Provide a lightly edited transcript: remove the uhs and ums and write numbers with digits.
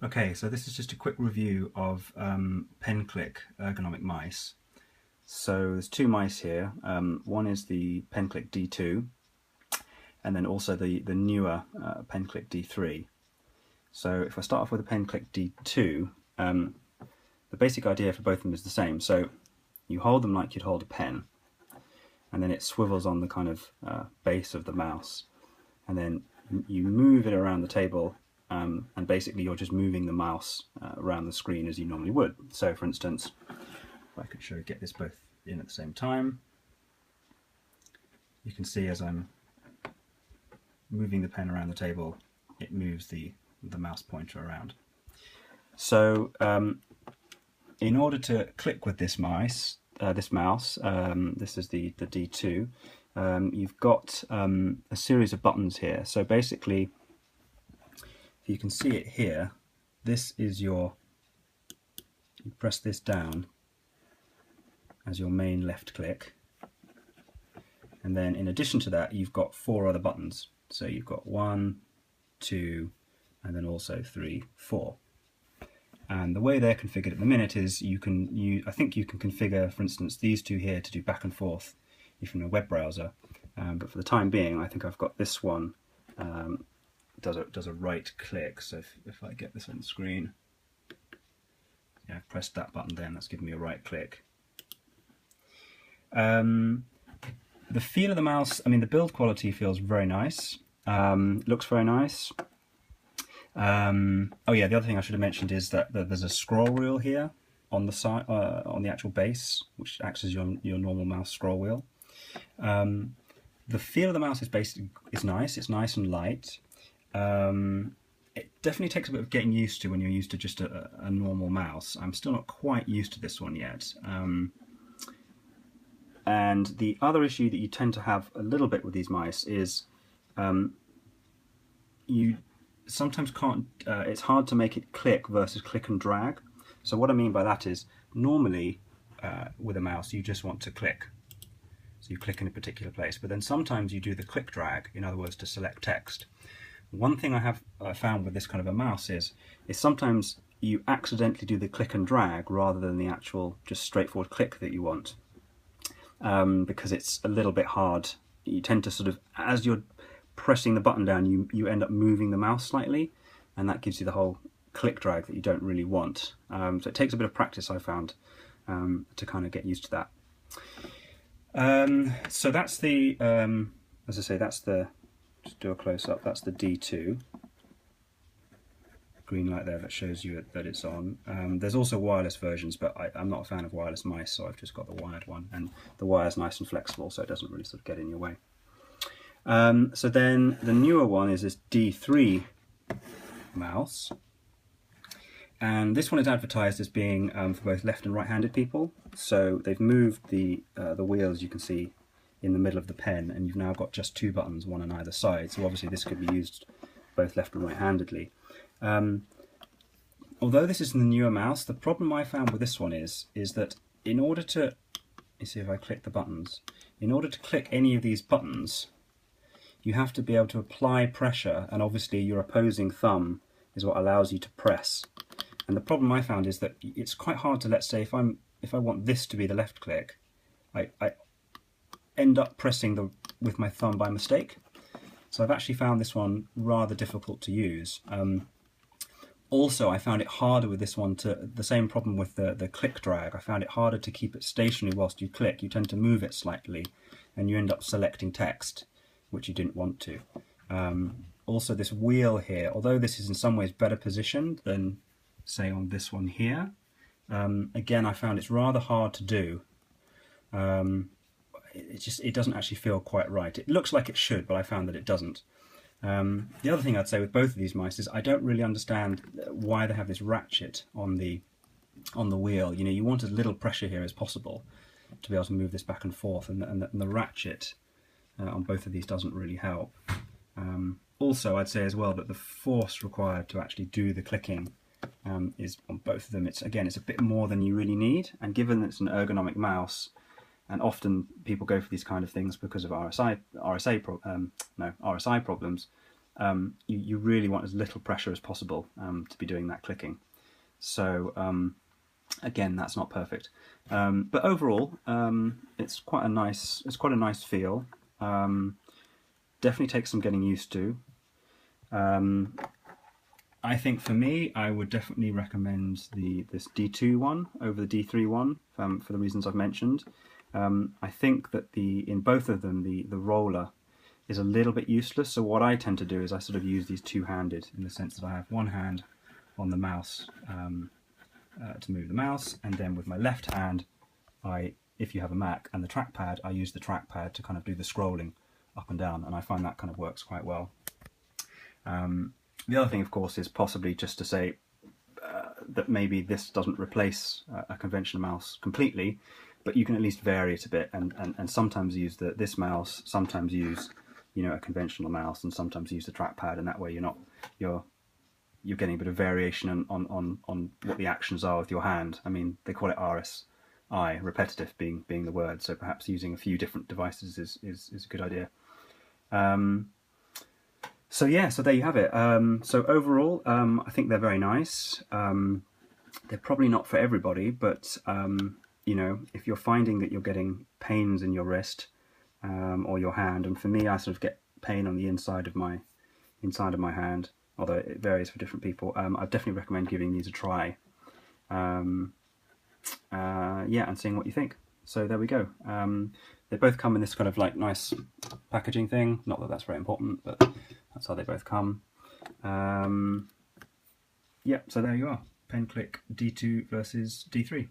Okay, so this is just a quick review of Penclic ergonomic mice. So there's two mice here. One is the Penclic D2, and then also the newer Penclic D3. So if I start off with the Penclic D2, the basic idea for both of them is the same. So you hold them like you'd hold a pen, and then it swivels on the kind of base of the mouse, and then you move it around the table. And basically you're just moving the mouse around the screen as you normally would. So for instance, if I could get this both in at the same time, you can see as I'm moving the pen around the table, it moves the mouse pointer around. So in order to click with this mouse, this is the D2, you've got a series of buttons here. So basically, you can see it here, this is you press this down as your main left click, and then in addition to that you've got four other buttons. So you've got 1, 2, and then also 3, 4. And the way they're configured at the minute is I think you can configure, for instance, these two here to do back and forth if you're in a web browser, but for the time being I think I've got this one does a right click. So if I get this on the screen, yeah, I've pressed that button then, that's given me a right click. The feel of the mouse, I mean the build quality feels very nice, looks very nice. Oh yeah, the other thing I should have mentioned is that there's a scroll wheel here on the side, on the actual base, which acts as your normal mouse scroll wheel. The feel of the mouse is nice, it's nice and light. It definitely takes a bit of getting used to when you're used to just a normal mouse. I'm still not quite used to this one yet. And the other issue that you tend to have a little bit with these mice is you sometimes can't, it's hard to make it click versus click and drag. So what I mean by that is normally with a mouse you just want to click. So you click in a particular place, but then sometimes you do the click drag, in other words to select text. One thing I have found with this kind of a mouse is sometimes you accidentally do the click and drag rather than the actual just straightforward click that you want, because it's a little bit hard. You tend to sort of, as you're pressing the button down, you end up moving the mouse slightly, and that gives you the whole click drag that you don't really want. So it takes a bit of practice, I found, to kind of get used to that. So that's the, as I say, that's the, just do a close-up, that's the D2. Green light there that shows you that it's on. There's also wireless versions, but I'm not a fan of wireless mice, so I've just got the wired one, and the wire's nice and flexible, so it doesn't really sort of get in your way. So then the newer one is this D3 mouse, and this one is advertised as being for both left and right-handed people. So they've moved the wheels, you can see, in the middle of the pen, and you've now got just two buttons, one on either side. So obviously this could be used both left and right-handedly. Although this is the newer mouse, the problem I found with this one is that in order to, you see if I click the buttons, in order to click any of these buttons, you have to be able to apply pressure, and obviously your opposing thumb is what allows you to press. And the problem I found is that it's quite hard to, let's say, if I want this to be the left click, I end up pressing with my thumb by mistake. So I've actually found this one rather difficult to use. Also, I found it harder with this one the same problem with the click drag. I found it harder to keep it stationary whilst you click. You tend to move it slightly and you end up selecting text, which you didn't want to. Also this wheel here, although this is in some ways better positioned than say on this one here, again I found it's rather hard to do. It doesn't actually feel quite right. It looks like it should, but I found that it doesn't. The other thing I'd say with both of these mice is I don't really understand why they have this ratchet on the wheel. You know, you want as little pressure here as possible to be able to move this back and forth, and the ratchet on both of these doesn't really help. Also, I'd say as well that the force required to actually do the clicking is on both of them. It's a bit more than you really need, and given that it's an ergonomic mouse, and often people go for these kind of things because of RSI problems, you really want as little pressure as possible to be doing that clicking. So again, that's not perfect, but overall, it's quite a nice feel. Definitely takes some getting used to. I think for me, I would definitely recommend this D2 one over the D3 one for the reasons I've mentioned. I think that in both of them, the roller is a little bit useless. So what I tend to do is I sort of use these two-handed, in the sense that I have one hand on the mouse to move the mouse, and then with my left hand, if you have a Mac and the trackpad, I use the trackpad to kind of do the scrolling up and down, and I find that kind of works quite well. The other thing, of course, is possibly just to say that maybe this doesn't replace a conventional mouse completely, but you can at least vary it a bit, and sometimes use this mouse, sometimes use a conventional mouse, and sometimes use the trackpad, and that way you're getting a bit of variation on what the actions are with your hand. I mean, they call it RSI, repetitive being the word, so perhaps using a few different devices is a good idea. So yeah, so there you have it. So overall, I think they're very nice. They're probably not for everybody, but if you're finding that you're getting pains in your wrist or your hand, and for me, I sort of get pain on the inside of my hand, although it varies for different people. I'd definitely recommend giving these a try. Yeah, and seeing what you think. So there we go. They both come in this kind of like nice packaging thing. Not that that's very important, but that's how they both come. Yeah, so there you are. Penclic D2 versus D3.